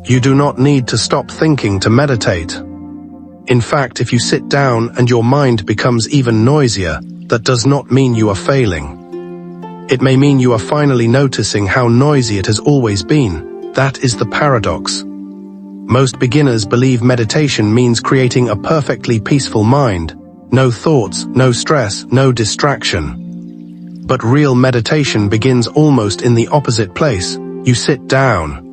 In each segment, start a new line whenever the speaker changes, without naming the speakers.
You do not need to stop thinking to meditate. In fact, if you sit down and your mind becomes even noisier, that does not mean you are failing. It may mean you are finally noticing how noisy it has always been. That is the paradox. Most beginners believe meditation means creating a perfectly peaceful mind. No thoughts, no stress, no distraction. But real meditation begins almost in the opposite place. You sit down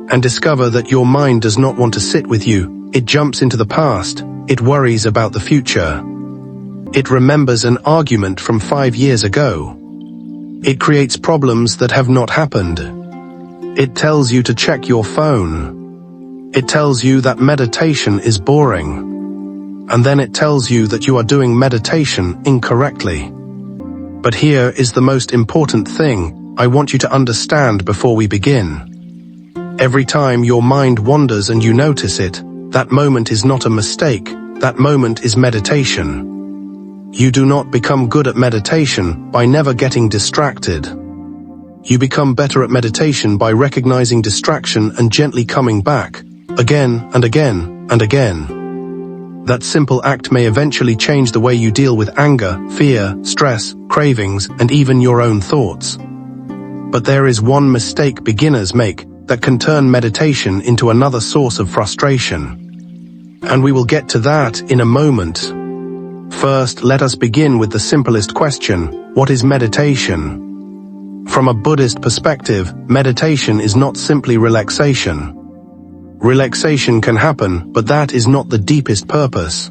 and discover that your mind does not want to sit with you. It jumps into the past. It worries about the future. It remembers an argument from 5 years ago. It creates problems that have not happened. It tells you to check your phone. It tells you that meditation is boring. And then it tells you that you are doing meditation incorrectly. But here is the most important thing I want you to understand before we begin. Every time your mind wanders and you notice it, that moment is not a mistake. That moment is meditation. You do not become good at meditation by never getting distracted. You become better at meditation by recognizing distraction and gently coming back, again and again and again. That simple act may eventually change the way you deal with anger, fear, stress, cravings, and even your own thoughts. But there is one mistake beginners make that can turn meditation into another source of frustration. And we will get to that in a moment. First, let us begin with the simplest question: what is meditation? From a Buddhist perspective, meditation is not simply relaxation. Relaxation can happen, but that is not the deepest purpose.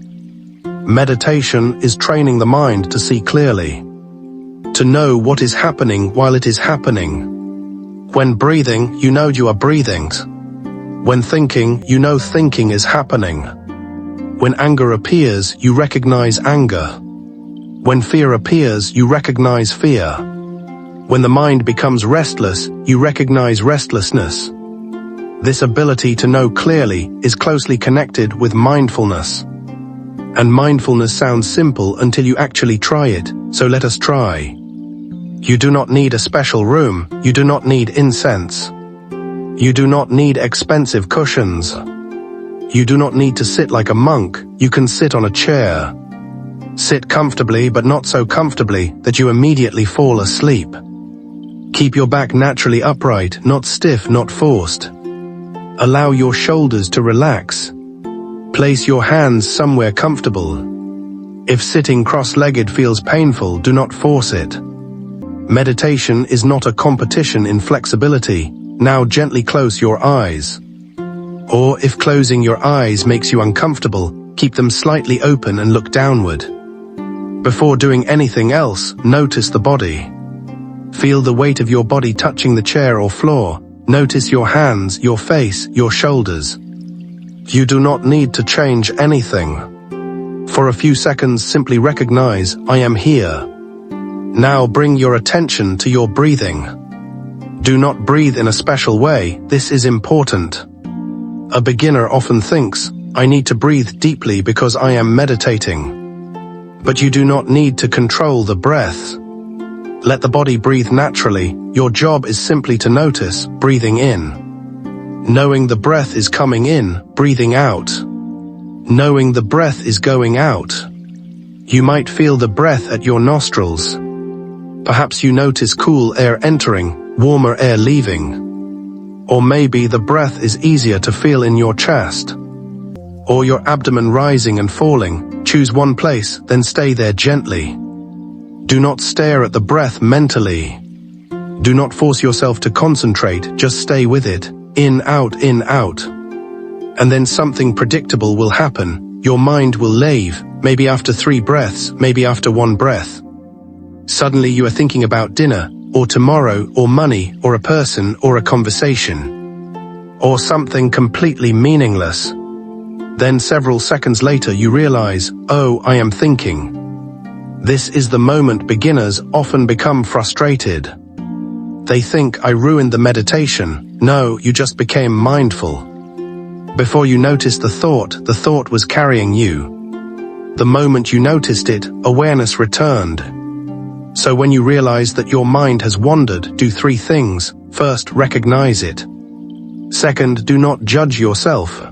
Meditation is training the mind to see clearly, to know what is happening while it is happening. When breathing, you know you are breathing. When thinking, you know thinking is happening. When anger appears, you recognize anger. When fear appears, you recognize fear. When the mind becomes restless, you recognize restlessness. This ability to know clearly is closely connected with mindfulness. And mindfulness sounds simple until you actually try it, so let us try. You do not need a special room. You do not need incense. You do not need expensive cushions. You do not need to sit like a monk. You can sit on a chair. Sit comfortably, but not so comfortably that you immediately fall asleep. Keep your back naturally upright, not stiff, not forced. Allow your shoulders to relax. Place your hands somewhere comfortable. If sitting cross-legged feels painful, do not force it. Meditation is not a competition in flexibility. Now gently close your eyes. Or if closing your eyes makes you uncomfortable, keep them slightly open and look downward. Before doing anything else, notice the body. Feel the weight of your body touching the chair or floor. Notice your hands, your face, your shoulders. You do not need to change anything. For a few seconds, simply recognize, I am here. Now bring your attention to your breathing. Do not breathe in a special way. This is important. A beginner often thinks, I need to breathe deeply because I am meditating. But you do not need to control the breath. Let the body breathe naturally. Your job is simply to notice, breathing in. Knowing the breath is coming in, breathing out. Knowing the breath is going out. You might feel the breath at your nostrils. Perhaps you notice cool air entering, warmer air leaving. Or maybe the breath is easier to feel in your chest. Or your abdomen rising and falling. Choose one place, then stay there gently. Do not stare at the breath mentally. Do not force yourself to concentrate, just stay with it. In, out, and then something predictable will happen. Your mind will leave, maybe after 3 breaths, maybe after 1 breath. Suddenly you are thinking about dinner, or tomorrow, or money, or a person, or a conversation. Or something completely meaningless. Then several seconds later you realize, oh, I am thinking. This is the moment beginners often become frustrated. They think, I ruined the meditation. No, you just became mindful. Before you noticed the thought was carrying you. The moment you noticed it, awareness returned. So when you realize that your mind has wandered, do 3 things. First, recognize it. Second, do not judge yourself.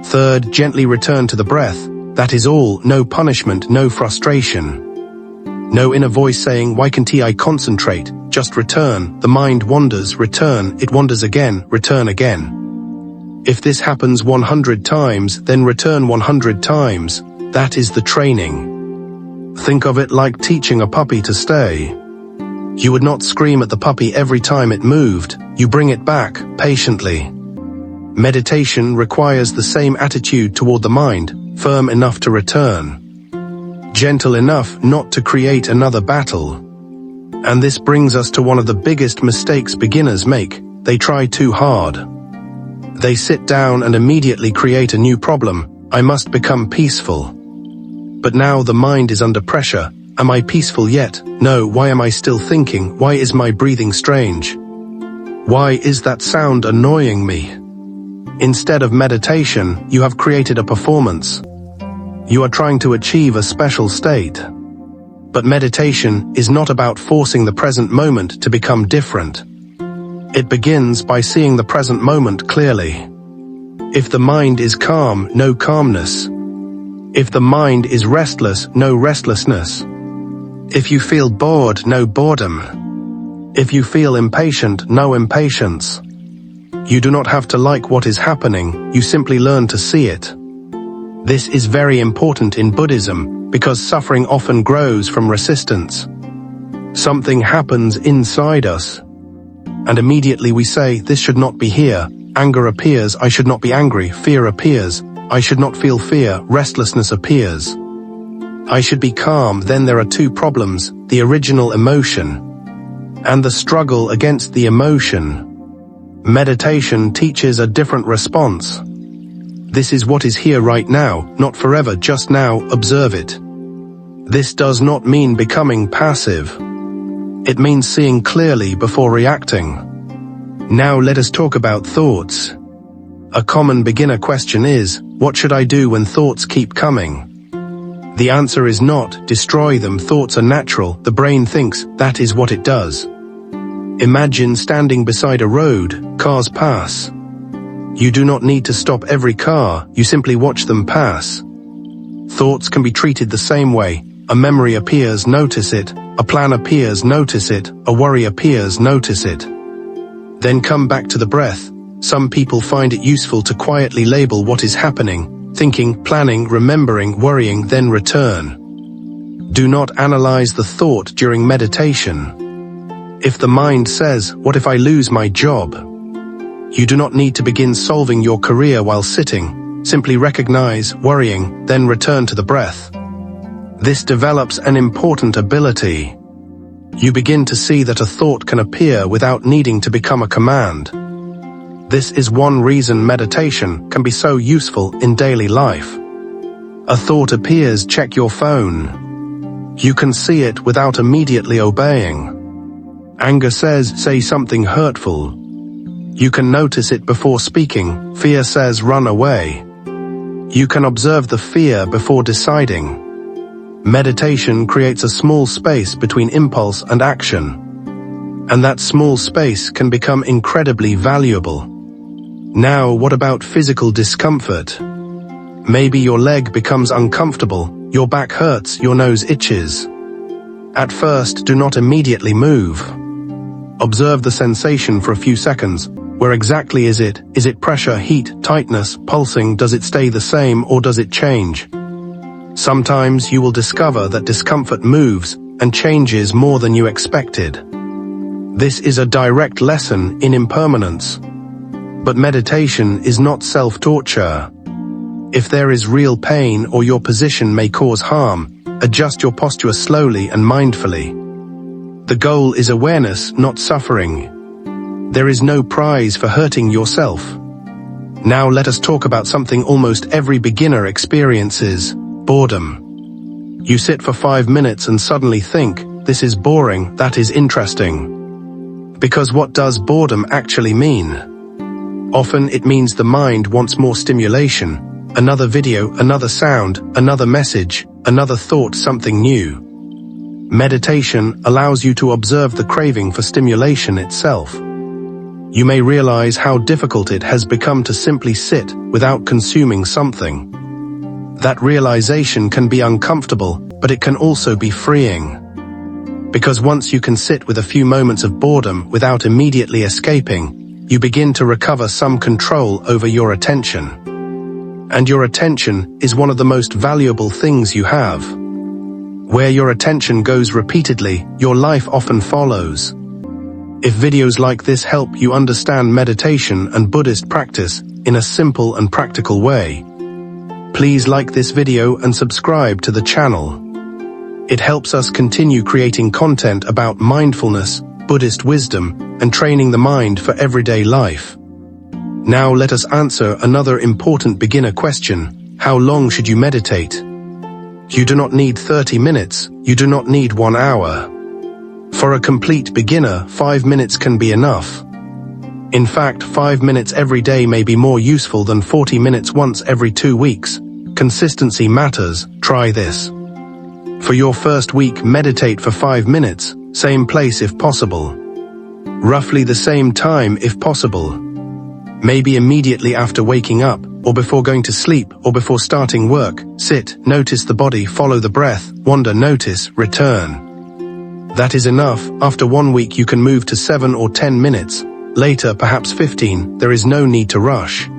Third, gently return to the breath. That is all, no punishment, no frustration. No inner voice saying, why can't I concentrate? Just return. The mind wanders, return. It wanders again, return again. If this happens 100 times, then return 100 times. That is the training. Think of it like teaching a puppy to stay. You would not scream at the puppy every time it moved. You bring it back, patiently. Meditation requires the same attitude toward the mind, firm enough to return. Gentle enough not to create another battle. And this brings us to one of the biggest mistakes beginners make. They try too hard. They sit down and immediately create a new problem. I must become peaceful. But now the mind is under pressure. Am I peaceful yet? No. Why am I still thinking? Why is my breathing strange? Why is that sound annoying me? Instead of meditation, you have created a performance. You are trying to achieve a special state. But meditation is not about forcing the present moment to become different. It begins by seeing the present moment clearly. If the mind is calm, no calmness. If the mind is restless, no restlessness. If you feel bored, no boredom. If you feel impatient, no impatience. You do not have to like what is happening, you simply learn to see it. This is very important in Buddhism, because suffering often grows from resistance. Something happens inside us, and immediately we say, this should not be here. Anger appears, I should not be angry. Fear appears, I should not feel fear. Restlessness appears. I should be calm. Then there are two problems, the original emotion and the struggle against the emotion. Meditation teaches a different response. This is what is here right now, not forever, just now, observe it. This does not mean becoming passive. It means seeing clearly before reacting. Now let us talk about thoughts. A common beginner question is, what should I do when thoughts keep coming? The answer is not, destroy them. Thoughts are natural. The brain thinks, that is what it does. Imagine standing beside a road, cars pass. You do not need to stop every car, you simply watch them pass. Thoughts can be treated the same way. A memory appears, notice it. A plan appears, notice it. A worry appears, notice it. Then come back to the breath. Some people find it useful to quietly label what is happening. Thinking, planning, remembering, worrying, then return. Do not analyze the thought during meditation. If the mind says, what if I lose my job? You do not need to begin solving your career while sitting. Simply recognize, worrying, then return to the breath. This develops an important ability. You begin to see that a thought can appear without needing to become a command. This is one reason meditation can be so useful in daily life. A thought appears, check your phone. You can see it without immediately obeying. Anger says, say something hurtful. You can notice it before speaking. Fear says, run away. You can observe the fear before deciding. Meditation creates a small space between impulse and action. And that small space can become incredibly valuable. Now, what about physical discomfort? Maybe your leg becomes uncomfortable, your back hurts, your nose itches. At first, do not immediately move. Observe the sensation for a few seconds. Where exactly is it? Is it pressure, heat, tightness, pulsing? Does it stay the same or does it change? Sometimes you will discover that discomfort moves and changes more than you expected. This is a direct lesson in impermanence. But meditation is not self-torture. If there is real pain or your position may cause harm, adjust your posture slowly and mindfully. The goal is awareness, not suffering. There is no prize for hurting yourself. Now let us talk about something almost every beginner experiences, boredom. You sit for 5 minutes and suddenly think, this is boring, that is interesting. Because what does boredom actually mean? Often it means the mind wants more stimulation, another video, another sound, another message, another thought, something new. Meditation allows you to observe the craving for stimulation itself. You may realize how difficult it has become to simply sit without consuming something. That realization can be uncomfortable, but it can also be freeing. Because once you can sit with a few moments of boredom without immediately escaping, you begin to recover some control over your attention. And your attention is one of the most valuable things you have. Where your attention goes repeatedly, your life often follows. If videos like this help you understand meditation and Buddhist practice in a simple and practical way, please like this video and subscribe to the channel. It helps us continue creating content about mindfulness, Buddhist wisdom, and training the mind for everyday life. Now let us answer another important beginner question. How long should you meditate? You do not need 30 minutes, you do not need 1 hour. For a complete beginner, 5 minutes can be enough. In fact, 5 minutes every day may be more useful than 40 minutes once every 2 weeks. Consistency matters, try this. For your first week, meditate for 5 minutes, same place if possible. Roughly the same time if possible. Maybe immediately after waking up, or before going to sleep, or before starting work. Sit, notice the body, follow the breath, wander, notice, return. That is enough. After 1 week you can move to 7 or 10 minutes. Later, perhaps 15, there is no need to rush.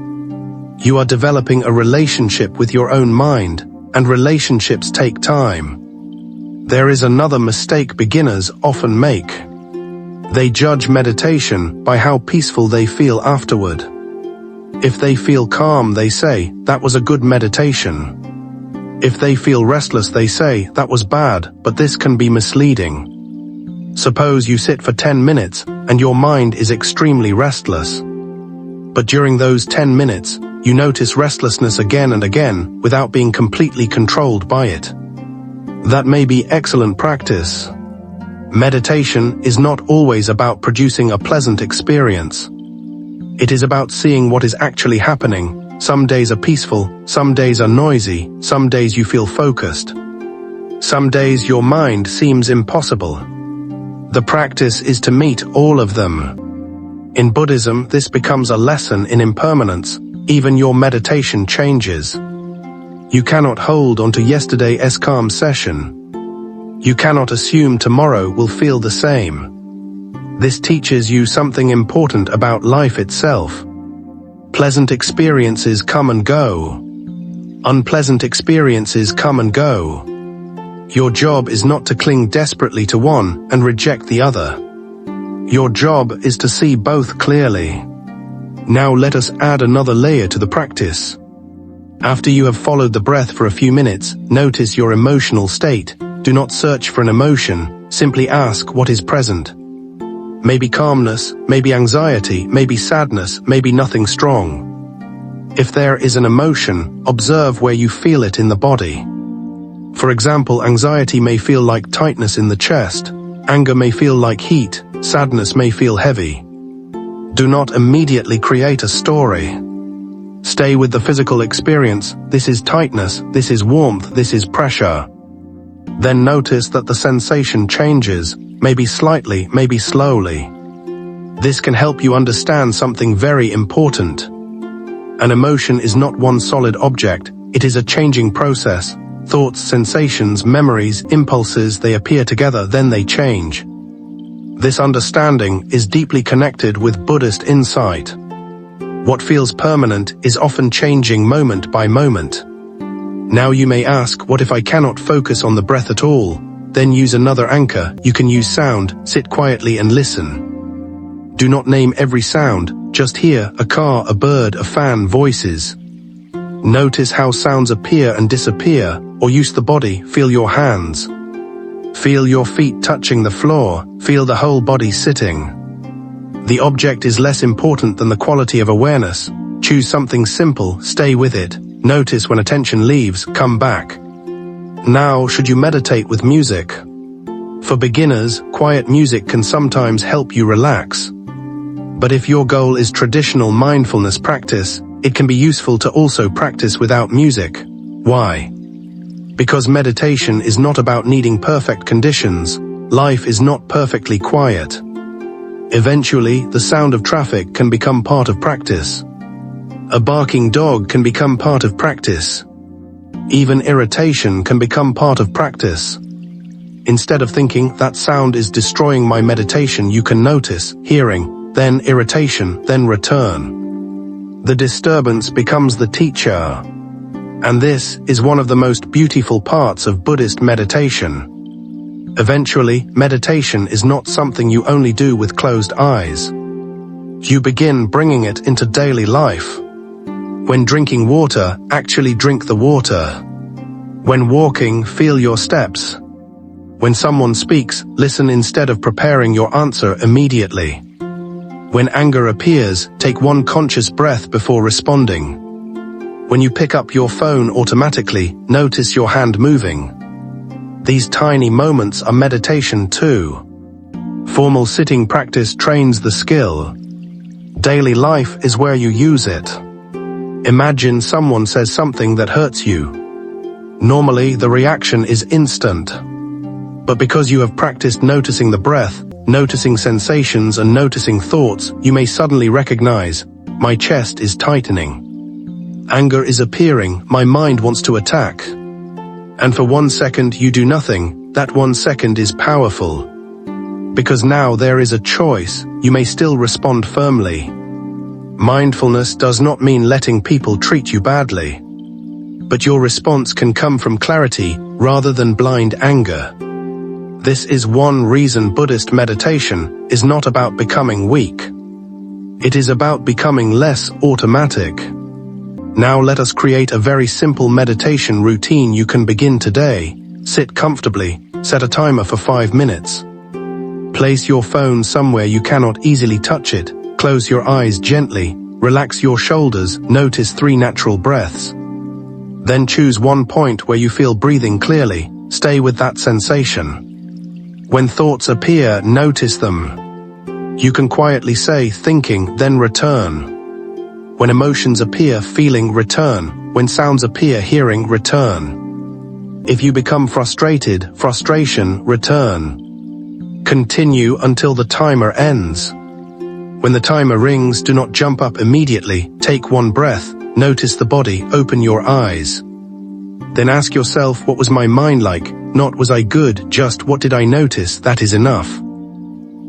You are developing a relationship with your own mind, and relationships take time. There is another mistake beginners often make. They judge meditation by how peaceful they feel afterward. If they feel calm, they say, that was a good meditation. If they feel restless, they say, that was bad, but this can be misleading. Suppose you sit for 10 minutes, and your mind is extremely restless. But during those 10 minutes, you notice restlessness again and again, without being completely controlled by it. That may be excellent practice. Meditation is not always about producing a pleasant experience. It is about seeing what is actually happening. Some days are peaceful, some days are noisy, some days you feel focused. Some days your mind seems impossible. The practice is to meet all of them. In Buddhism, this becomes a lesson in impermanence. Even your meditation changes. You cannot hold onto yesterday's calm session. You cannot assume tomorrow will feel the same. This teaches you something important about life itself. Pleasant experiences come and go. Unpleasant experiences come and go. Your job is not to cling desperately to one and reject the other. Your job is to see both clearly. Now let us add another layer to the practice. After you have followed the breath for a few minutes, notice your emotional state. Do not search for an emotion, simply ask what is present. Maybe calmness, maybe anxiety, maybe sadness, maybe nothing strong. If there is an emotion, observe where you feel it in the body. For example, anxiety may feel like tightness in the chest, anger may feel like heat, sadness may feel heavy. Do not immediately create a story. Stay with the physical experience. This is tightness, this is warmth, this is pressure. Then notice that the sensation changes, maybe slightly, maybe slowly. This can help you understand something very important. An emotion is not one solid object, it is a changing process. Thoughts, sensations, memories, impulses, they appear together, then they change. This understanding is deeply connected with Buddhist insight. What feels permanent is often changing moment by moment. Now you may ask, what if I cannot focus on the breath at all? Then use another anchor. You can use sound, sit quietly and listen. Do not name every sound, just hear a car, a bird, a fan, voices. Notice how sounds appear and disappear, or use the body, feel your hands. Feel your feet touching the floor, feel the whole body sitting. The object is less important than the quality of awareness. Choose something simple, stay with it. Notice when attention leaves, come back. Now, should you meditate with music? For beginners, quiet music can sometimes help you relax. But if your goal is traditional mindfulness practice, it can be useful to also practice without music. Why? Because meditation is not about needing perfect conditions. Life is not perfectly quiet. Eventually, the sound of traffic can become part of practice. A barking dog can become part of practice. Even irritation can become part of practice. Instead of thinking, that sound is destroying my meditation, you can notice, hearing, then irritation, then return. The disturbance becomes the teacher. And this is one of the most beautiful parts of Buddhist meditation. Eventually, meditation is not something you only do with closed eyes. You begin bringing it into daily life. When drinking water, actually drink the water. When walking, feel your steps. When someone speaks, listen instead of preparing your answer immediately. When anger appears, take one conscious breath before responding. When you pick up your phone automatically, notice your hand moving. These tiny moments are meditation too. Formal sitting practice trains the skill. Daily life is where you use it. Imagine someone says something that hurts you. Normally, the reaction is instant. But because you have practiced noticing the breath, noticing sensations and noticing thoughts, you may suddenly recognize, my chest is tightening. Anger is appearing, my mind wants to attack. And for 1 second you do nothing, that 1 second is powerful. Because now there is a choice, you may still respond firmly. Mindfulness does not mean letting people treat you badly. But your response can come from clarity rather than blind anger. This is one reason Buddhist meditation is not about becoming weak. It is about becoming less automatic. Now let us create a very simple meditation routine you can begin today. Sit comfortably, set a timer for 5 minutes. Place your phone somewhere you cannot easily touch it, close your eyes gently, relax your shoulders, notice 3 natural breaths. Then choose one point where you feel breathing clearly, stay with that sensation. When thoughts appear, notice them. You can quietly say, thinking, then return. When emotions appear, feeling, return. When sounds appear, hearing, return. If you become frustrated, frustration, return. Continue until the timer ends. When the timer rings, do not jump up immediately, take 1 breath, notice the body, open your eyes. Then ask yourself, what was my mind like? Not was I good, just what did I notice? That is enough.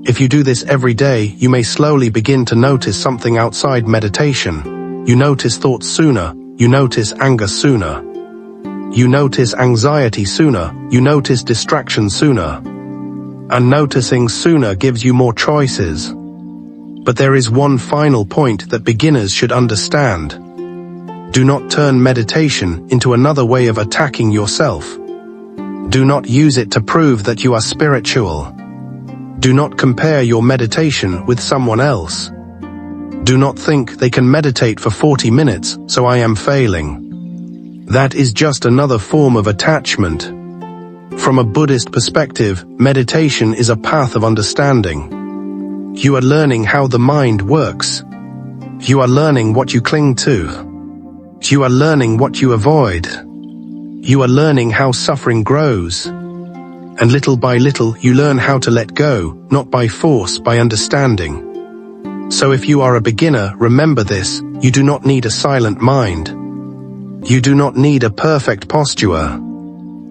If you do this every day, you may slowly begin to notice something outside meditation. You notice thoughts sooner, you notice anger sooner. You notice anxiety sooner, you notice distraction sooner. And noticing sooner gives you more choices. But there is one final point that beginners should understand. Do not turn meditation into another way of attacking yourself. Do not use it to prove that you are spiritual. Do not compare your meditation with someone else. Do not think they can meditate for 40 minutes, so I am failing. That is just another form of attachment. From a Buddhist perspective, meditation is a path of understanding. You are learning how the mind works. You are learning what you cling to. You are learning what you avoid. You are learning how suffering grows. And little by little, you learn how to let go, not by force, by understanding. So if you are a beginner, remember this, you do not need a silent mind. You do not need a perfect posture.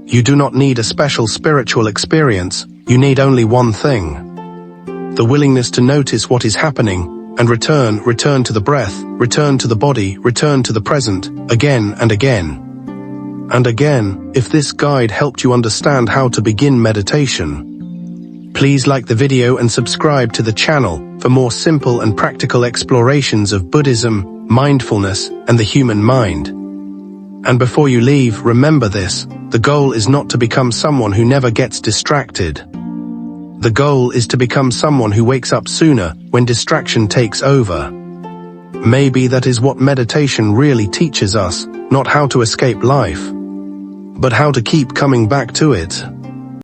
You do not need a special spiritual experience, you need only one thing. The willingness to notice what is happening, and return to the breath, return to the body, return to the present, again and again. And again, if this guide helped you understand how to begin meditation, please like the video and subscribe to the channel for more simple and practical explorations of Buddhism, mindfulness, and the human mind. And before you leave, remember this, the goal is not to become someone who never gets distracted. The goal is to become someone who wakes up sooner when distraction takes over. Maybe that is what meditation really teaches us, not how to escape life, but how to keep coming back to it.